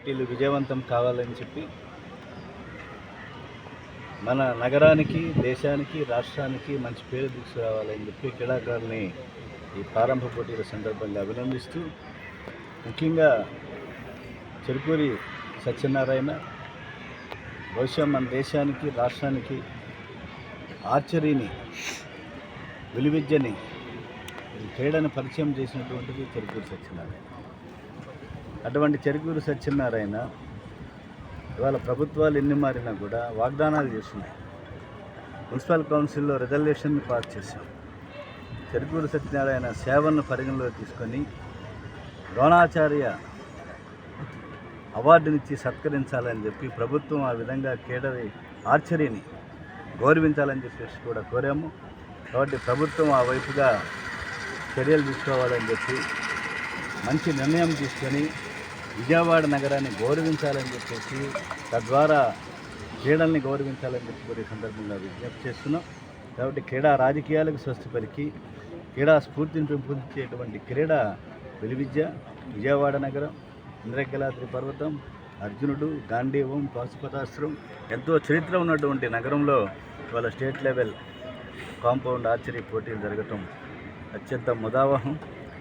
పోటీలు విజయవంతం కావాలని చెప్పి మన నగరానికి, దేశానికి, రాష్ట్రానికి మంచి పేరు తీసుకురావాలని చెప్పి క్రీడాకారుల్ని ఈ ప్రారంభ పోటీల సందర్భంగా అభినందిస్తూ, ముఖ్యంగా చెరుకూరి సత్యనారాయణ బహుశా మన దేశానికి, రాష్ట్రానికి ఆర్చరీని, విలువిద్యని, క్రీడను పరిచయం చేసినటువంటిది చెరుకూరి సత్యనారాయణ. అటువంటి చెరుకూరి సత్యనారాయణ ఇవాళ ప్రభుత్వాలు ఎన్ని మారినా కూడా వాగ్దానాలు చేస్తున్నాయి. మున్సిపల్ కౌన్సిల్లో రిజల్యూషన్ని పాస్ చేశాం. చెరుకూరి సత్యనారాయణ సేవలను పరిగణలోకి తీసుకొని ద్రోణాచార్య అవార్డునిచ్చి సత్కరించాలని చెప్పి ప్రభుత్వం ఆ విధంగా ఆర్చరీని గౌరవించాలని చెప్పేసి కూడా కోరాము. కాబట్టి ప్రభుత్వం ఆ వైపుగా చర్యలు తీసుకోవాలని చెప్పి మంచి నిర్ణయం తీసుకొని విజయవాడ నగరాన్ని గౌరవించాలని చెప్పేసి, తద్వారా క్రీడల్ని గౌరవించాలని చెప్పి కూడా ఈ సందర్భంగా విజ్ఞప్తి చేస్తున్నాం. కాబట్టి క్రీడా రాజకీయాలకు స్వస్తి పలికి క్రీడా స్ఫూర్తిని పెంపొందించేటువంటి క్రీడ విలువిద్య, విజయవాడ నగరం, ఇంద్రకీలాద్రి పర్వతం, అర్జునుడు, గాంధీవం, పాశుపతాస్త్రం ఎంతో చరిత్ర ఉన్నటువంటి నగరంలో ఇవాళ స్టేట్ లెవెల్ కాంపౌండ్ ఆర్చరీ పోటీలు జరగటం అత్యంత ముదావహం.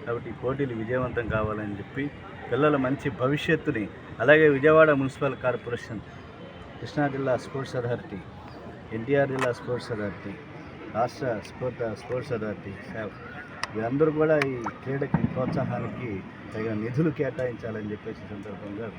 కాబట్టి ఈ పోటీలు విజయవంతం కావాలని చెప్పి పిల్లల మంచి భవిష్యత్తుని, అలాగే విజయవాడ మున్సిపల్ కార్పొరేషన్, కృష్ణా జిల్లా స్పోర్ట్స్ అథారిటీ, ఎన్టీఆర్ జిల్లా స్పోర్ట్స్ అథారిటీ, రాష్ట్ర స్పోర్ట్స్ అథారిటీ వీరందరూ కూడా ఈ క్రీడకి ప్రోత్సాహానికి తగిన నిధులు కేటాయించాలని చెప్పేసి సందర్భంగా